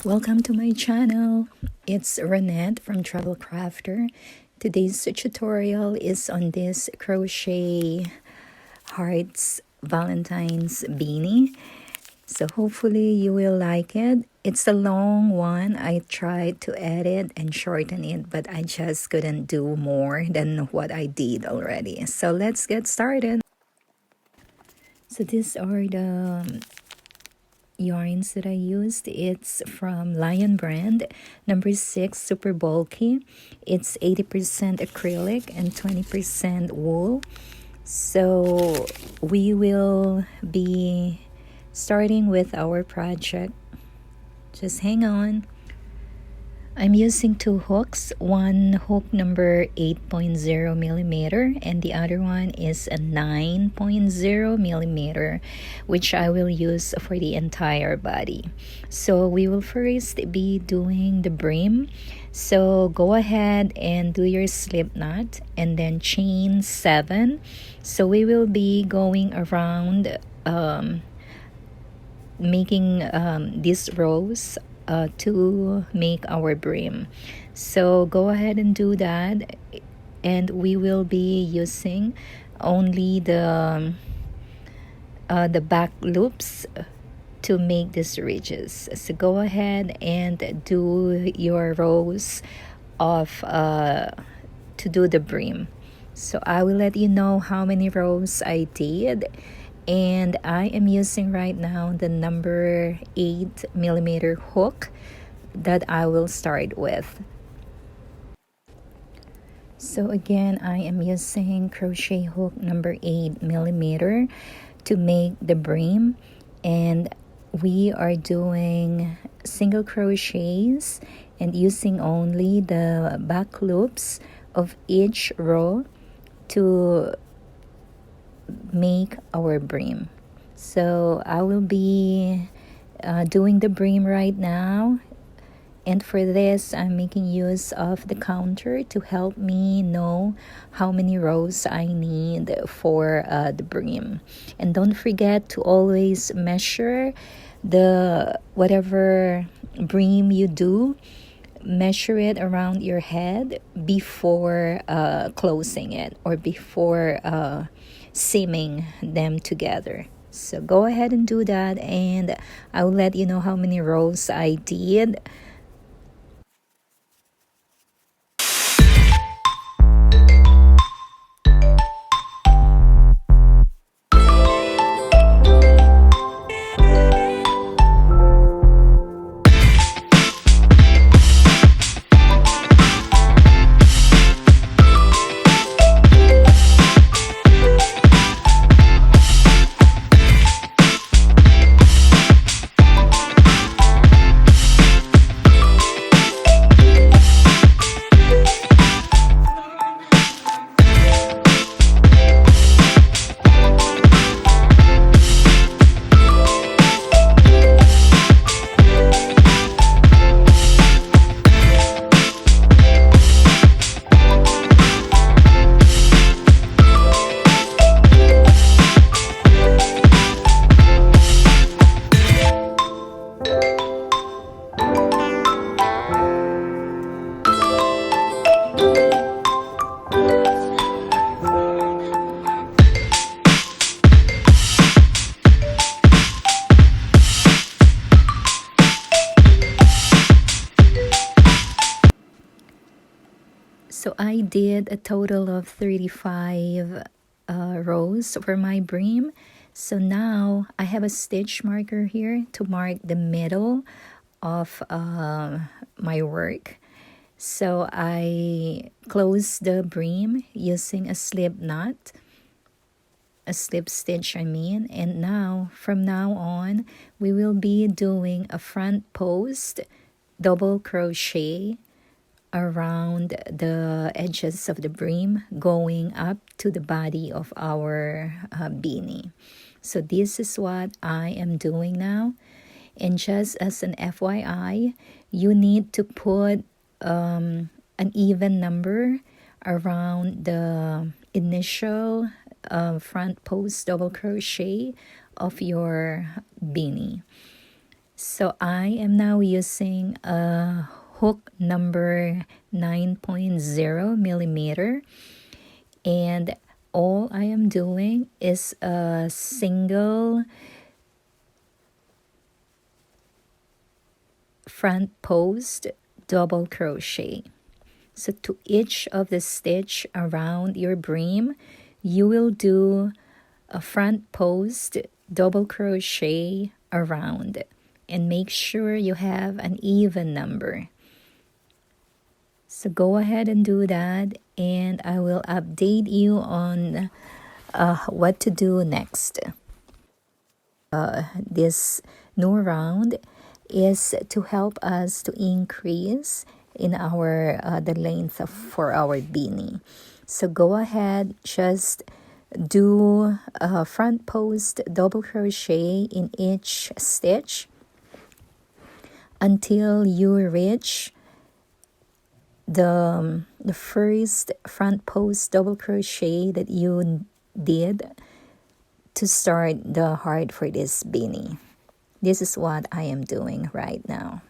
Welcome to my channel. It's Renette from Travel Crafter. Today's tutorial is on this crochet hearts Valentine's beanie. So hopefully you will like it. It's a long one. I tried to edit and shorten it, but I just couldn't do more than what I did already. So let's get started. So these are the yarns that I used. It's from Lion brand, number 6, super bulky. It's 80% acrylic and 20% wool. So we will be starting with our project. Just hang on. I'm using 2 hooks, one hook number 8.0 millimeter and the other one is a 9.0 millimeter, which I will use for the entire body. So we will first be doing the brim. So go ahead and do your slip knot and then chain 7. So we will be going around making these rows to make our brim. So go ahead and do that, and we will be using only the back loops to make these ridges. So go ahead and do your rows of to do the brim. So I will let you know how many rows I did. And I am using right now the number 8 millimeter hook that I will start with. So again, I am using crochet hook number 8 millimeter to make the brim, and we are doing single crochets and using only the back loops of each row to make our brim. So I will be doing the brim right now, and for this I'm making use of the counter to help me know how many rows I need for the brim. And don't forget to always measure the whatever brim you do, measure it around your head before closing it or before seaming them together. So go ahead and do that, and I will let you know how many rows I did. So I did a total of 35 rows for my brim. So now I have a stitch marker here to mark the middle of my work. So I close the brim using a slip knot, a slip stitch and now from now on we will be doing a front post double crochet around the edges of the brim going up to the body of our beanie. So this is what I am doing now, and just as an FYI, you need to put an even number around the initial front post double crochet of your beanie. So I am now using a hook number 9.0 millimeter, and all I am doing is a single front post double crochet. So to each of the stitch around your brim, you will do a front post double crochet around, and make sure you have an even number. So go ahead and do that, and I will update you on what to do next. This new round is to help us to increase in our the length for our beanie. So go ahead, just do a front post double crochet in each stitch until you reach the first front post double crochet that you did to start the heart for this beanie. This is what I am doing right now.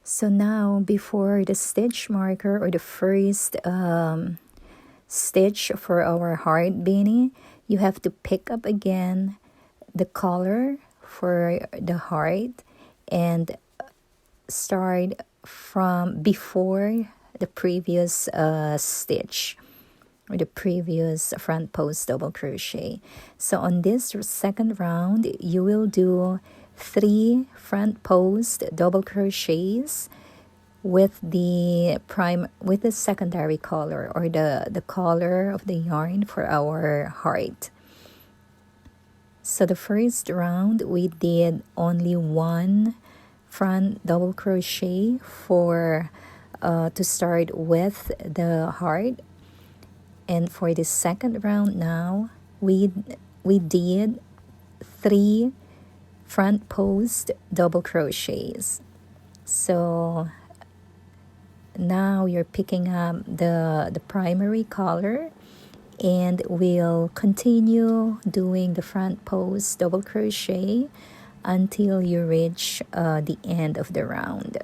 So now, before the stitch marker or the first stitch for our heart beanie, you have to pick up again the color for the heart and start from before the previous stitch or the previous front post double crochet. So on this second round, you will do 3 front post double crochets with the secondary color or the color of the yarn for our heart. So the first round we did only 1 front double crochet for to start with the heart, and for the second round now we did 3 front post double crochets. So now you're picking up the primary color, and we'll continue doing the front post double crochet until you reach the end of the round.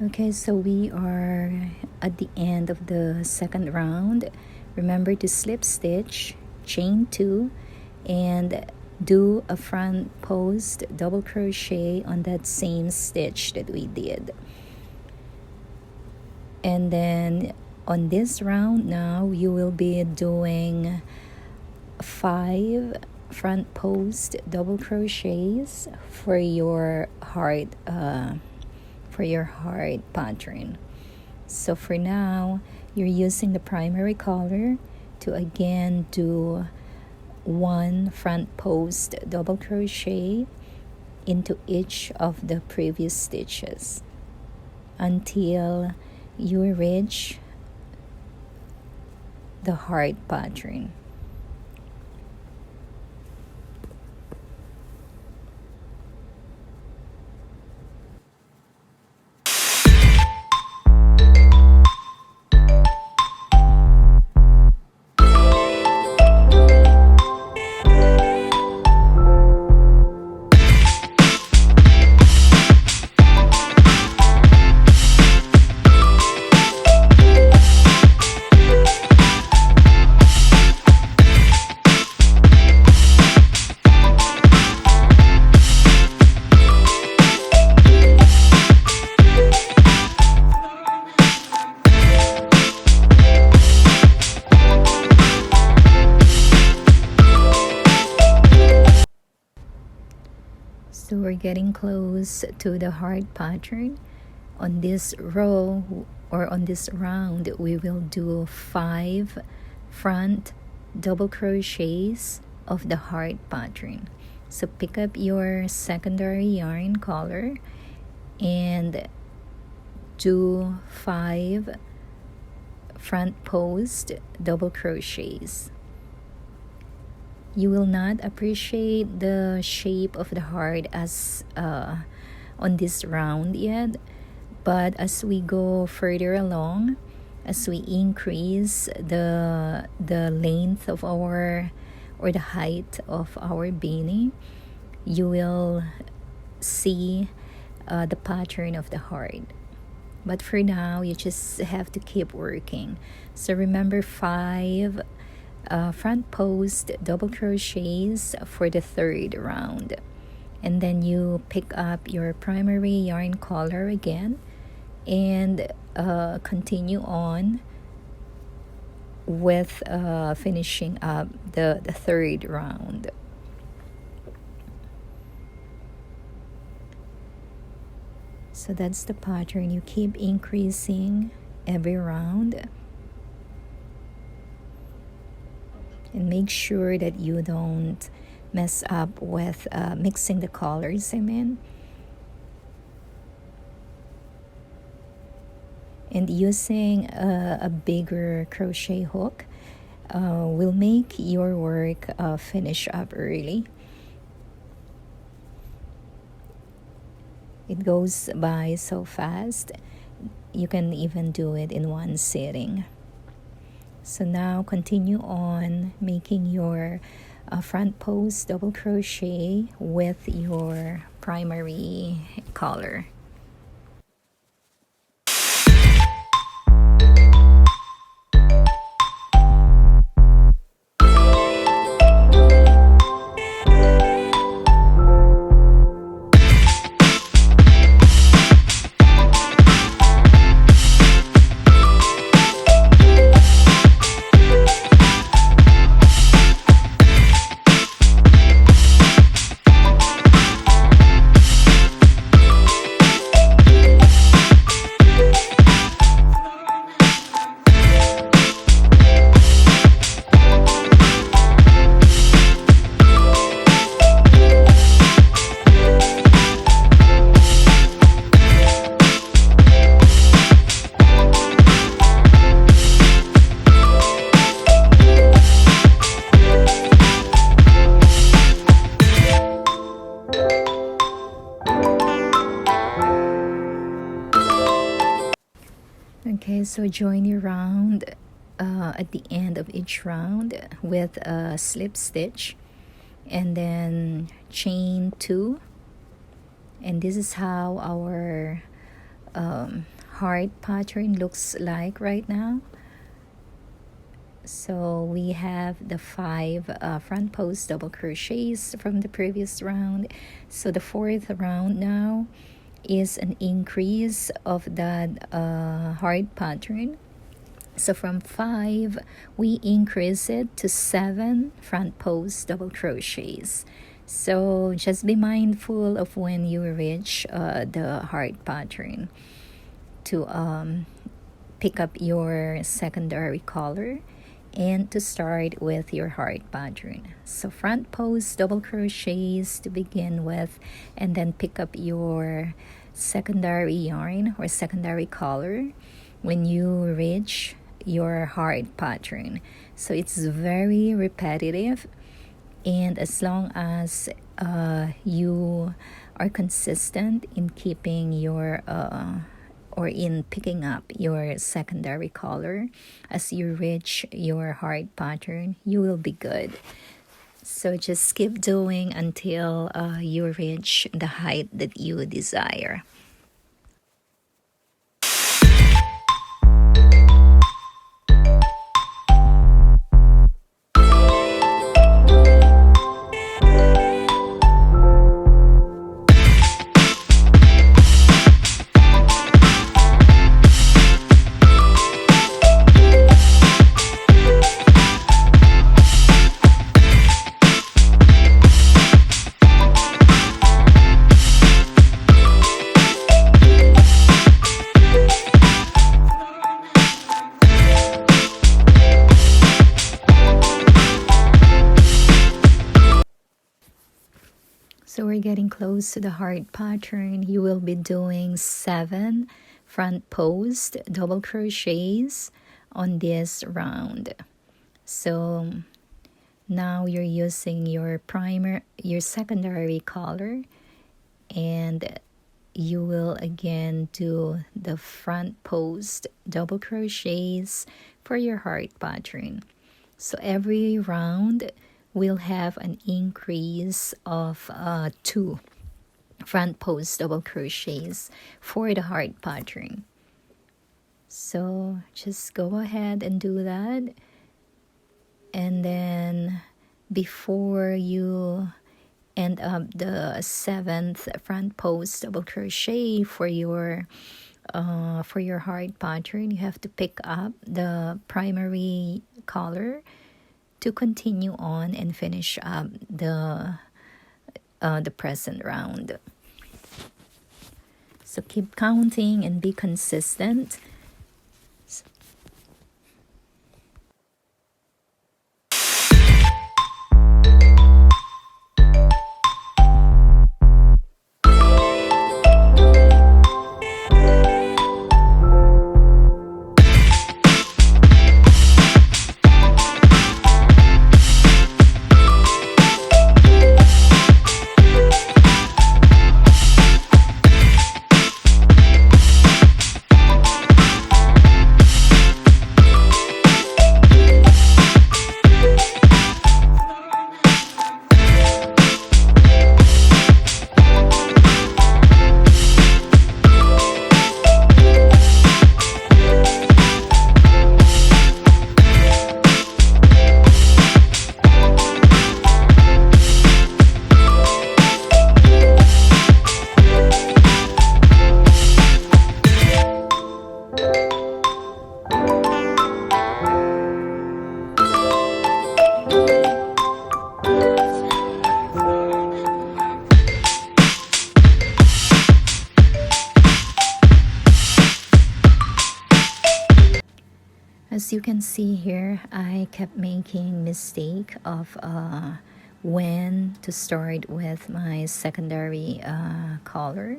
Okay, so we are at the end of the second round. Remember to slip stitch, chain 2, and do a front post double crochet on that same stitch that we did. And then on this round now, you will be doing 5 front post double crochets for your heart pattern. So for now, you're using the primary color to again do 1 front post double crochet into each of the previous stitches until you reach the heart pattern. So we're getting close to the heart pattern. On this row or on this round, we will do 5 front double crochets of the heart pattern. So pick up your secondary yarn color and do 5 front post double crochets. You will not appreciate the shape of the heart as on this round yet, but as we go further along, as we increase the length of our or the height of our beanie, you will see the pattern of the heart. But for now, you just have to keep working. So remember 5 front post double crochets for the 3rd round, and then you pick up your primary yarn color again and continue on with finishing up the 3rd round. So that's the pattern. You keep increasing every round. And make sure that you don't mess up with mixing the colors, and using a bigger crochet hook will make your work finish up early. It goes by so fast. You can even do it in one sitting. So now continue on making your front post double crochet with your primary color. Okay, so join your round at the end of each round with a slip stitch, and then chain 2, and this is how our heart pattern looks like right now. So we have the 5 front post double crochets from the previous round. So the 4th round now is an increase of that heart pattern. So from 5, we increase it to 7 front post double crochets. So just be mindful of when you reach the heart pattern to pick up your secondary color and to start with your heart pattern. So front post double crochets to begin with, and then pick up your secondary yarn or secondary color when you reach your heart pattern. So it's very repetitive, and as long as you are consistent in keeping your or in picking up your secondary color as you reach your heart pattern, you will be good. So just keep doing until you reach the height that you desire. So we're getting close to the heart pattern. You will be doing 7 front post double crochets on this round. So now you're using your secondary color, and you will again do the front post double crochets for your heart pattern. So every round will have an increase of 2 front post double crochets for the heart pattern. So just go ahead and do that, and then before you end up the 7th front post double crochet for your heart pattern, you have to pick up the primary color to continue on and finish up the present round. So keep counting and be consistent. As you can see here, I kept making mistake of when to start with my secondary color,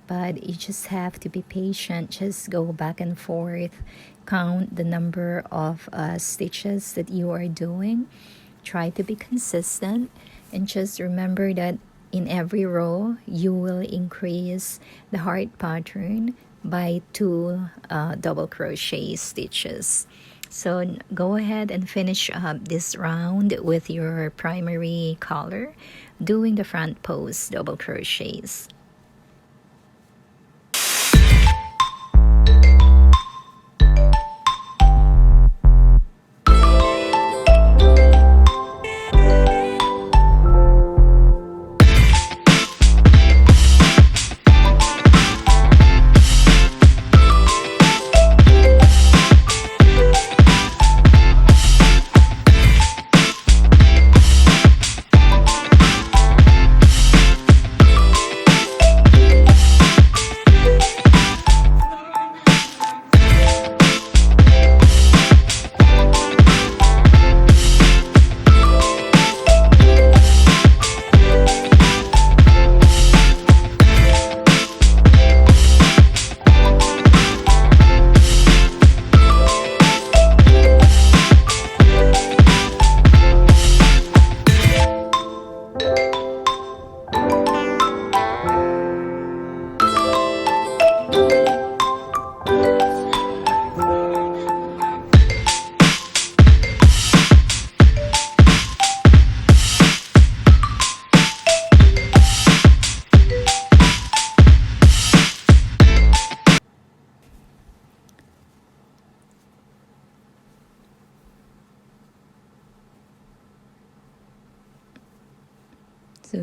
but you just have to be patient. Just go back and forth, count the number of stitches that you are doing, try to be consistent, and just remember that in every row you will increase the heart pattern by 2 double crochet stitches. So go ahead and finish up this round with your primary color, doing the front post double crochets.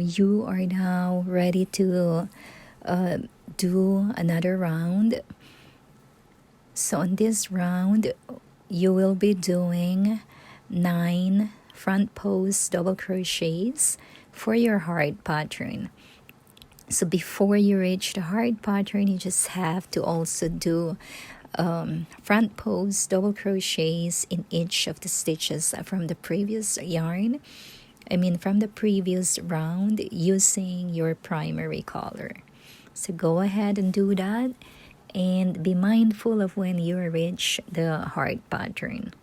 you are now ready to do another round. So on this round, you will be doing 9 front post double crochets for your heart pattern. So before you reach the heart pattern, you just have to also do front post double crochets in each of the stitches from the previous yarn. From the previous round, using your primary color. So go ahead and do that, and be mindful of when you reach the heart pattern.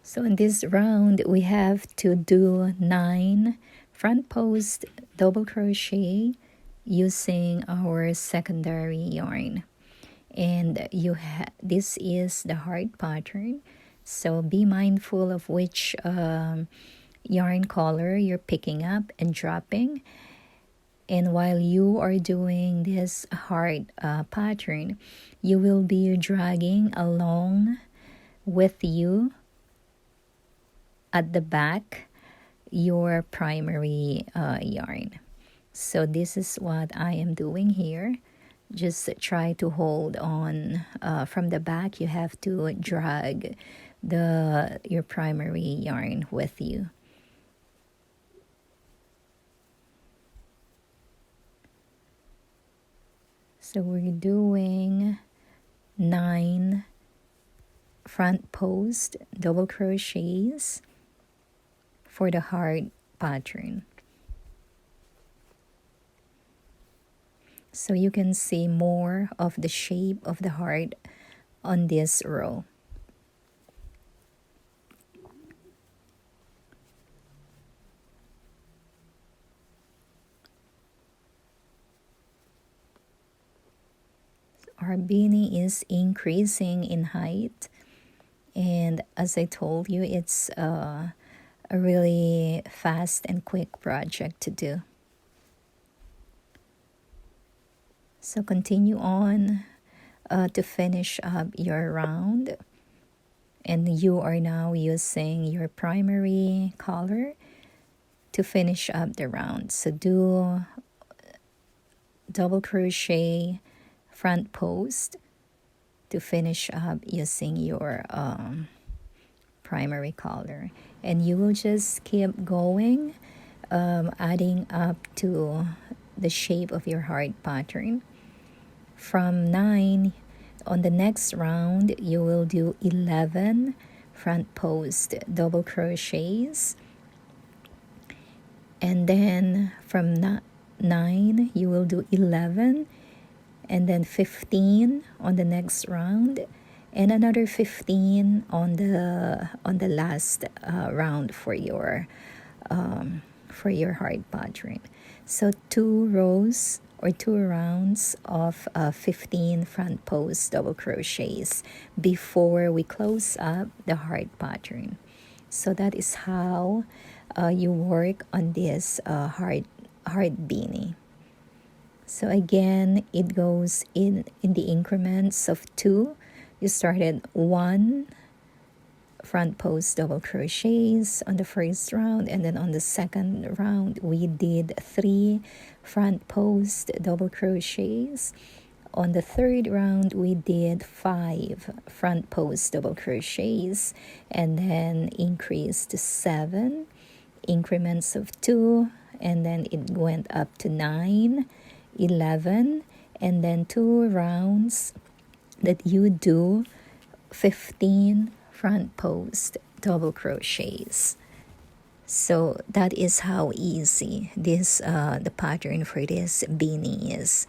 So in this round, we have to do 9 front post double crochet using our secondary yarn. And this is the heart pattern. So be mindful of which yarn color you're picking up and dropping. And while you are doing this heart pattern, you will be dragging along with you at the back your primary yarn. So this is what I am doing here. Just try to hold on from the back. You have to drag your primary yarn with you. So we're doing 9 front post double crochets for the heart pattern. So you can see more of the shape of the heart on this row. Our beanie is increasing in height, and as I told you, it's a really fast and quick project to do. So continue on to finish up your round, and you are now using your primary color to finish up the round. So do double crochet front post to finish up using your primary color, and you will just keep going, adding up to the shape of your heart pattern. From 9, on the next round, you will do 11 front post double crochets, and then from 9, you will do 11, and then 15 on the next round, and another 15 on the last round for your heart pattern. So 2 rows or 2 rounds of 15 front post double crochets before we close up the heart pattern. So that is how you work on this heart beanie. So again, it goes in the increments of 2. You started 1 front post double crochets on the first round, and then on the second round we did 3 front post double crochets. On the third round we did 5 front post double crochets, and then increased to 7 increments of 2, and then it went up to 9, 11, and then 2 rounds that you do 15 front post double crochets. So that is how easy the pattern for this beanie is.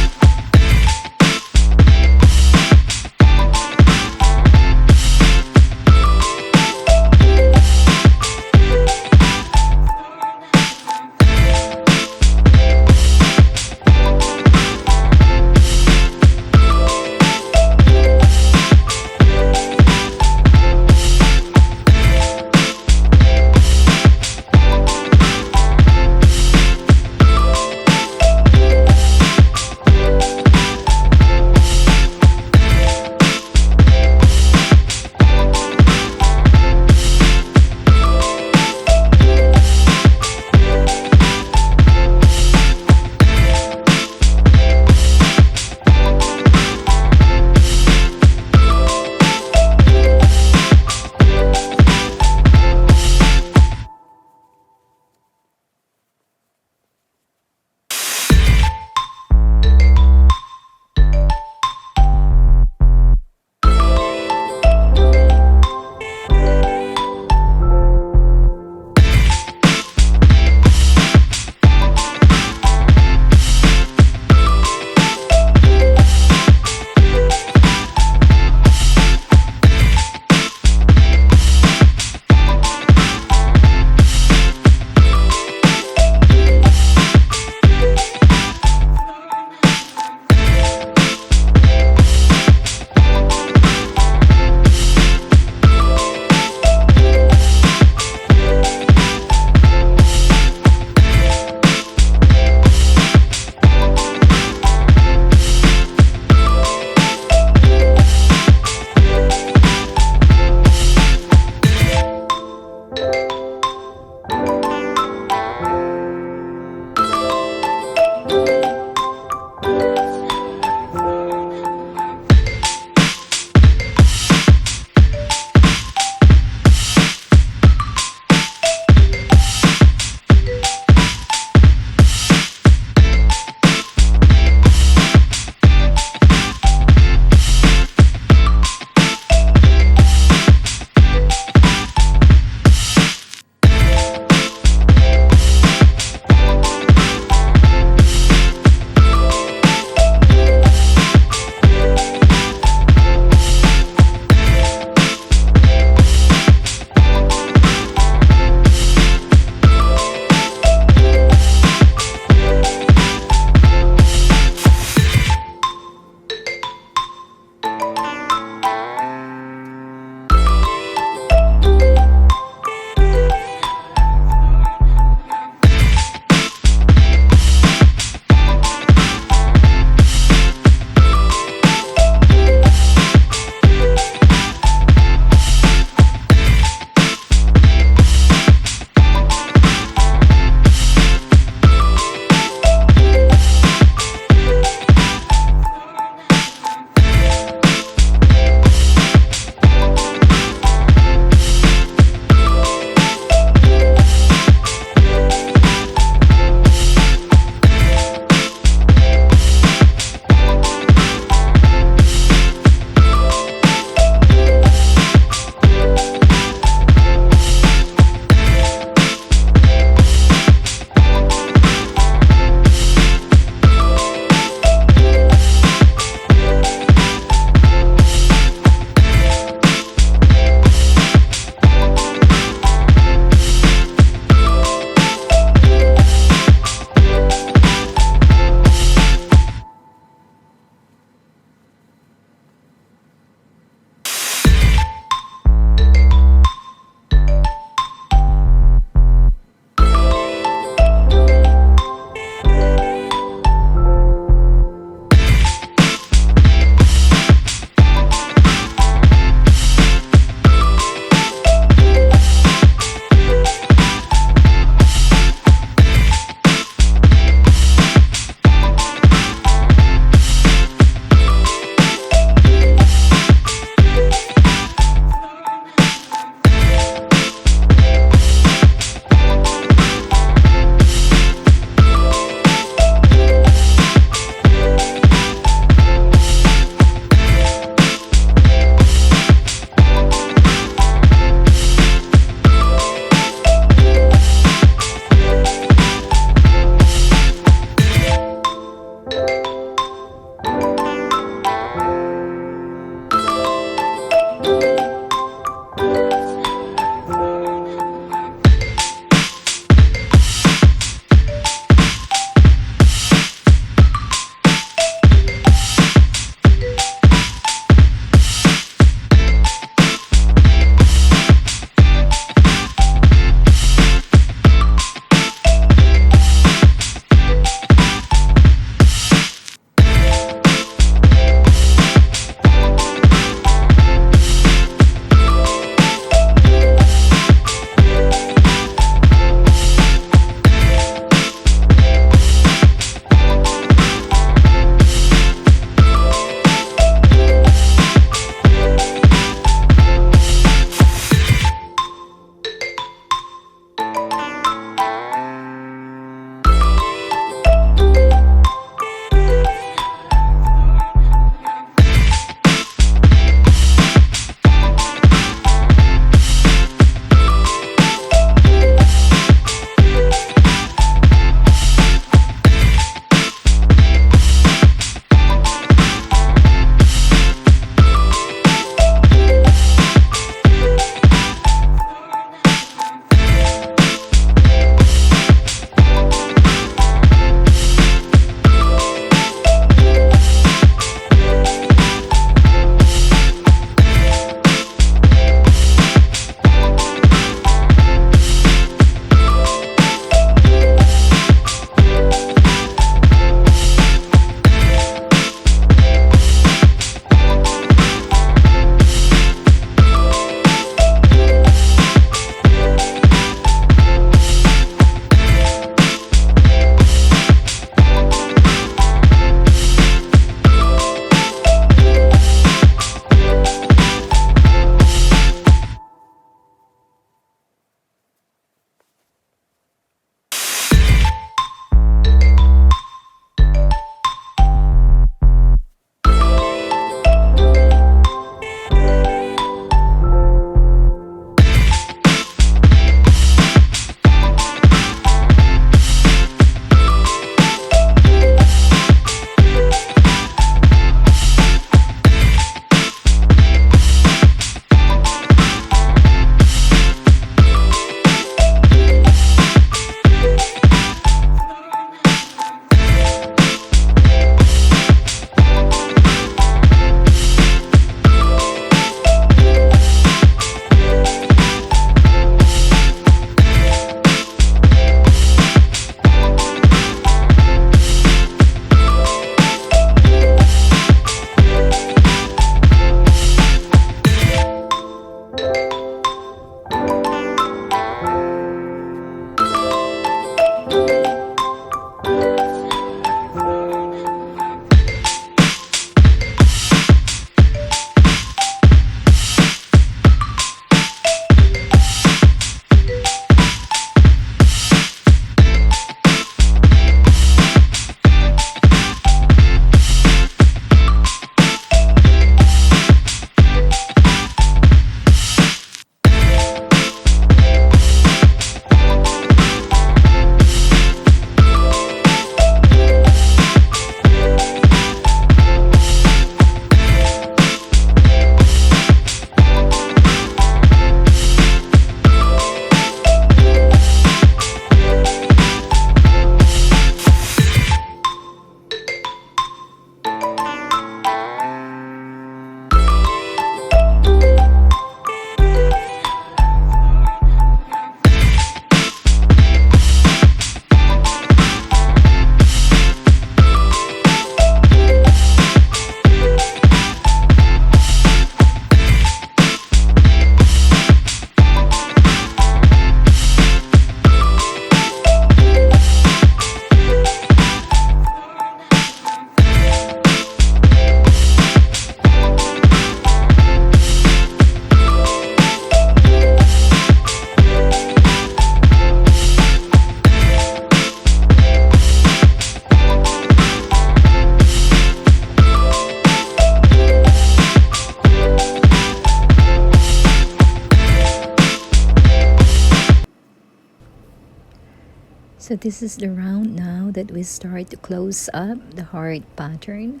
So this is the round now that we start to close up the heart pattern.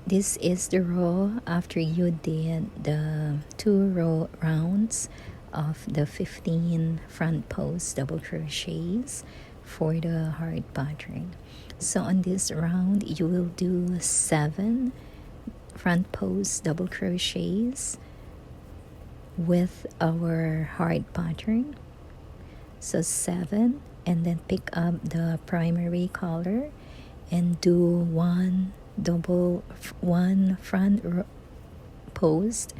This is the row after you did the 2 rounds of the 15 front post double crochets for the heart pattern. So on this round you will do 7 front post double crochets with our heart pattern. So 7, and then pick up the primary color and do one front post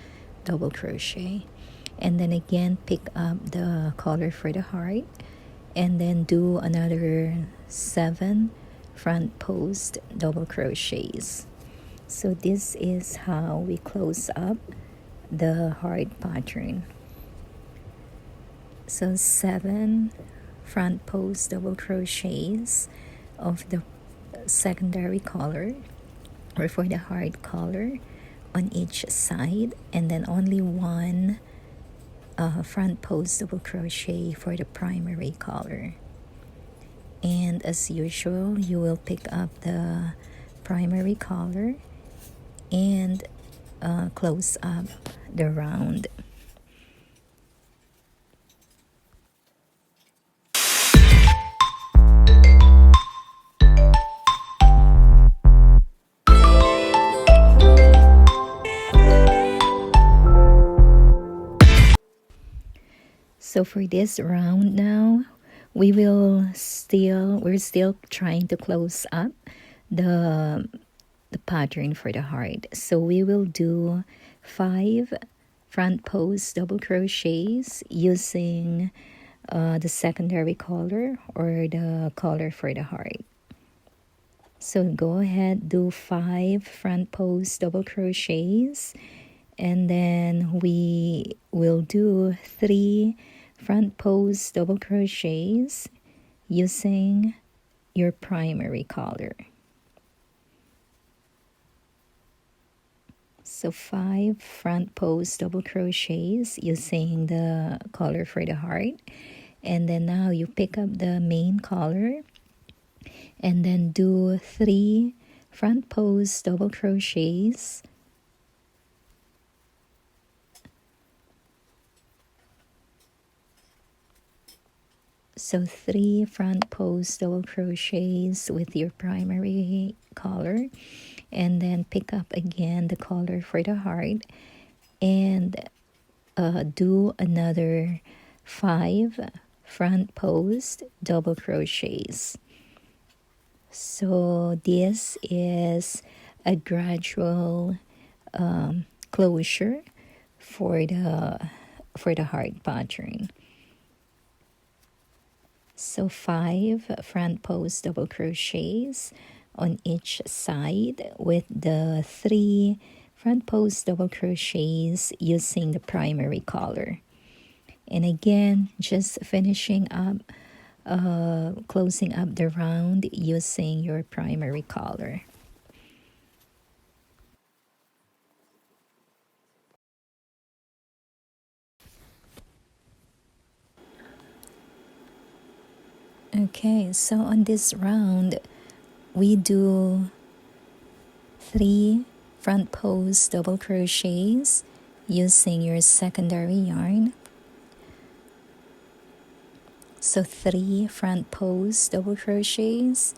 double crochet, and then again pick up the color for the heart and then do another 7 front post double crochets. So this is how we close up the heart pattern. So 7 front post double crochets of the secondary color or for the heart color on each side, and then only 1 front post double crochet for the primary color. And as usual, you will pick up the primary color and close up the round. So for this round now, we're still trying to close up the pattern for the heart. So we will do 5 front post double crochets using the secondary color or the color for the heart. So go ahead, do 5 front post double crochets, and then we will do 3 front post double crochets using your primary color. So 5 front post double crochets using the color for the heart, and then now you pick up the main color and then do 3 front post double crochets So 3 front post double crochets with your primary color, and then pick up again the color for the heart and do another 5 front post double crochets. So this is a gradual closure for the heart pattern. So 5 front post double crochets on each side with the 3 front post double crochets using the primary color. And again, just finishing up, closing up the round using your primary color. Okay, so on this round, we do 3 front post double crochets using your secondary yarn. So 3 front post double crochets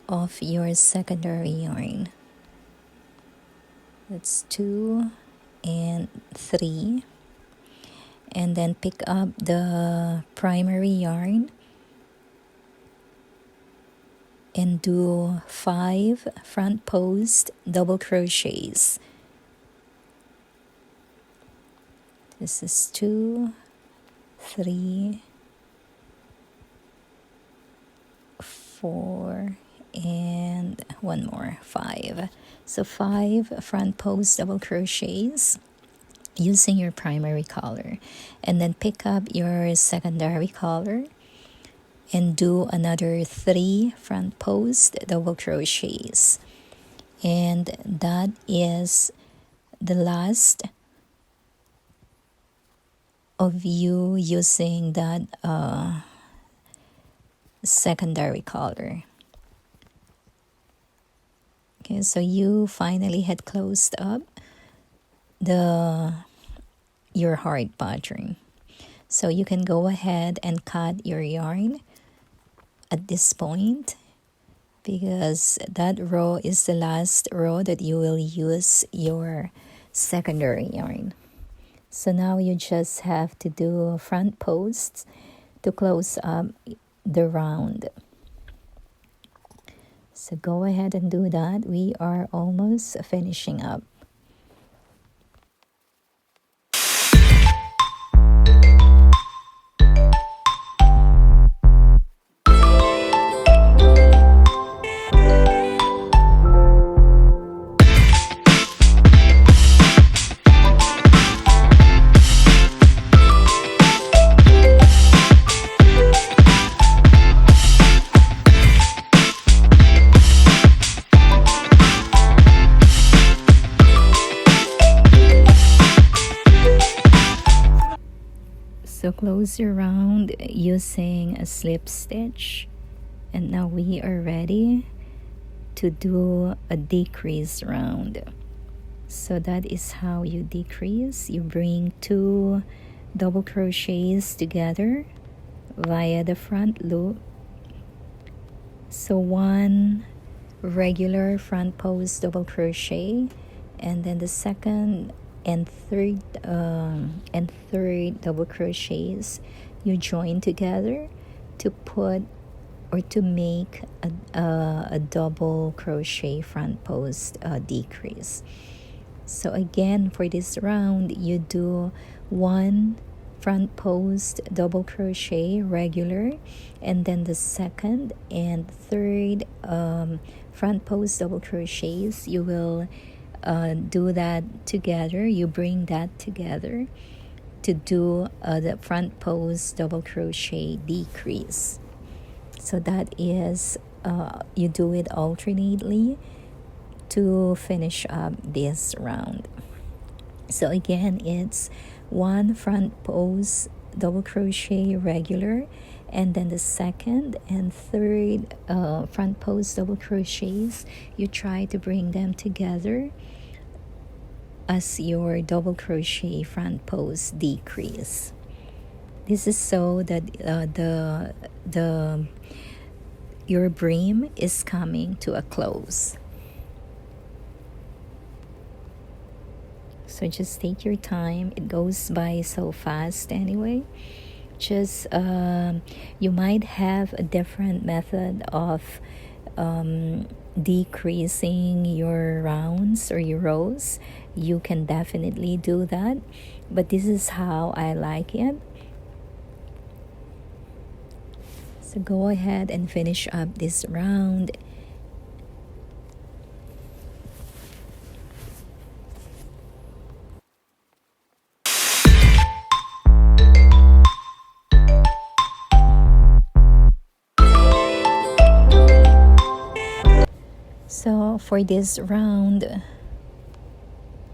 of your secondary yarn. That's 2 and 3. And then pick up the primary yarn and do 5 front post double crochets. This is 2, 3, 4, and one more, 5. So 5 front post double crochets using your primary color, and then pick up your secondary color and do another 3 front post double crochets. And that is the last of you using that secondary color. Okay, so you finally had closed up your heart pattern. So you can go ahead and cut your yarn at this point, because that row is the last row that you will use your secondary yarn. So now you just have to do front posts to close up the round. So go ahead and do that. We are almost finishing up. So close your round using a slip stitch, and now we are ready to do a decrease round. So that is how you decrease. You bring 2 double crochets together via the front loop. So 1 regular front post double crochet, and then the second and third double crochets you join together to put or to make a double crochet front post decrease. So again, for this round, you do 1 front post double crochet regular, and then the second and third front post double crochets, you will do that together. You bring that together to do the front post double crochet decrease. So that is you do it alternately to finish up this round. So again, it's 1 front post double crochet regular, and then the second and third front post double crochets, you try to bring them together as your double crochet front post decrease. This is so that your brim is coming to a close. So just take your time. It goes by so fast anyway. Just you might have a different method of decreasing your rounds or your rows. You can definitely do that, but this is how I like it. So go ahead and finish up this round. So for this round,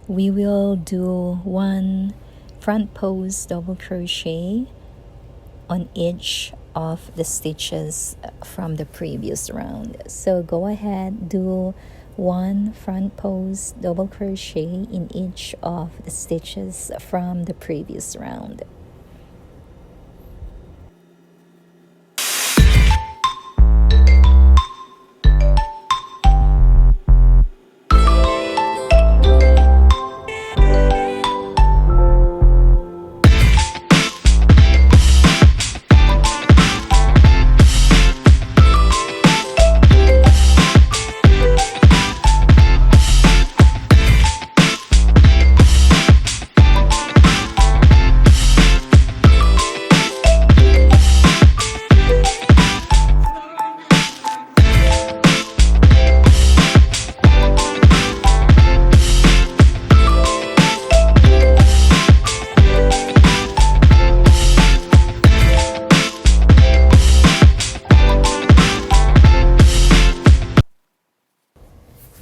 we will do 1 front post double crochet on each of the stitches from the previous round. So go ahead, do 1 front post double crochet in each of the stitches from the previous round.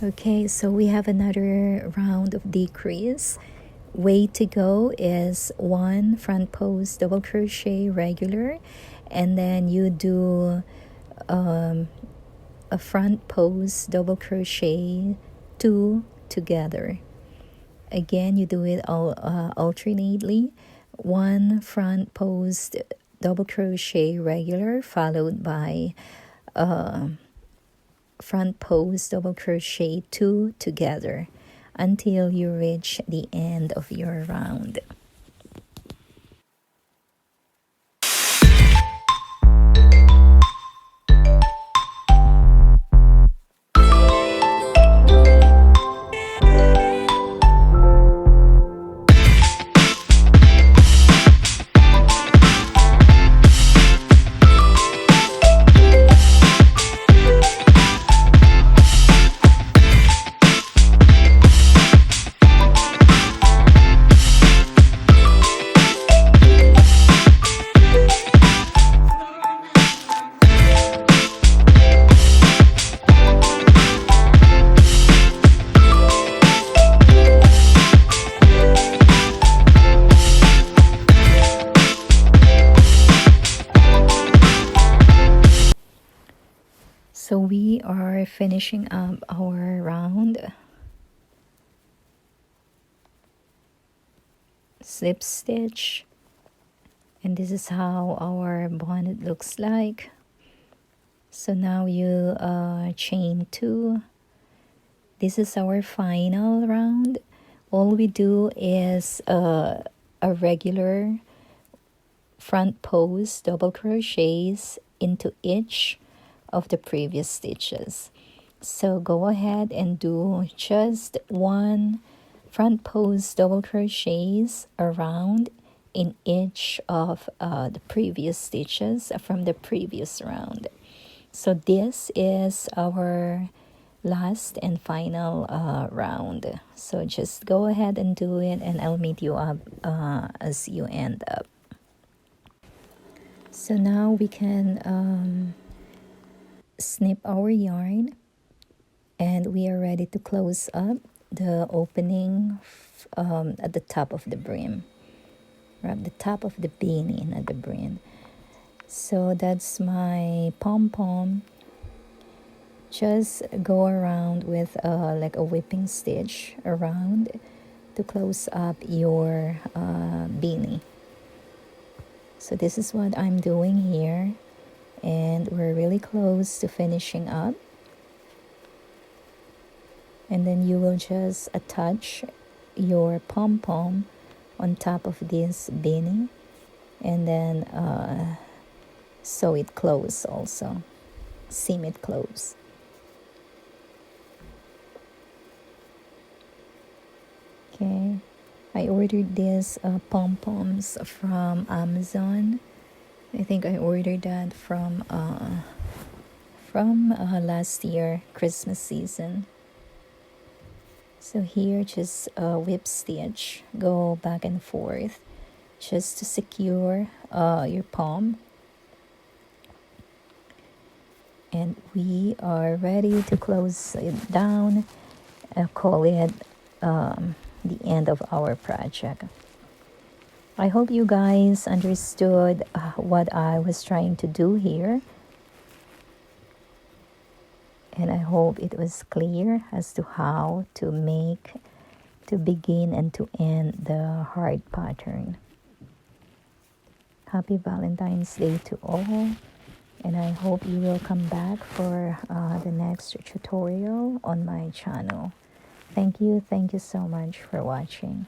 Okay, so we have another round of decrease. Way to go is 1 front post double crochet regular, and then you do a front post double crochet 2 together. Again, you do it all alternately. One front post double crochet regular followed by front post double crochet 2 together until you reach the end of your round. So we are finishing up our round. Slip stitch, and this is how our bonnet looks like. So now you chain 2. This is our final round. All we do is a regular front post double crochets into each of the previous stitches. So go ahead and do just one front post double crochets around in each of the previous stitches from the previous round. So this is our last and final round. So just go ahead and do it, and I'll meet you up as you end up. So now we can snip our yarn, and we are ready to close up the opening at the top of the brim, or at the top of the beanie, not the brim. So that's my pom-pom. Just go around with like a whipping stitch around to close up your beanie. So this is what I'm doing here, and we're really close to finishing up. And then you will just attach your pom-pom on top of this beanie, and then sew it close also, seam it close. Okay, I ordered these pom-poms from Amazon. I think I ordered that from last year Christmas season. So here, just whip stitch, go back and forth just to secure your palm. And we are ready to close it down and call it the end of our project. I hope you guys understood what I was trying to do here. And I hope it was clear as to how to begin and to end the heart pattern. Happy Valentine's Day to all. And I hope you will come back for the next tutorial on my channel. Thank you so much for watching.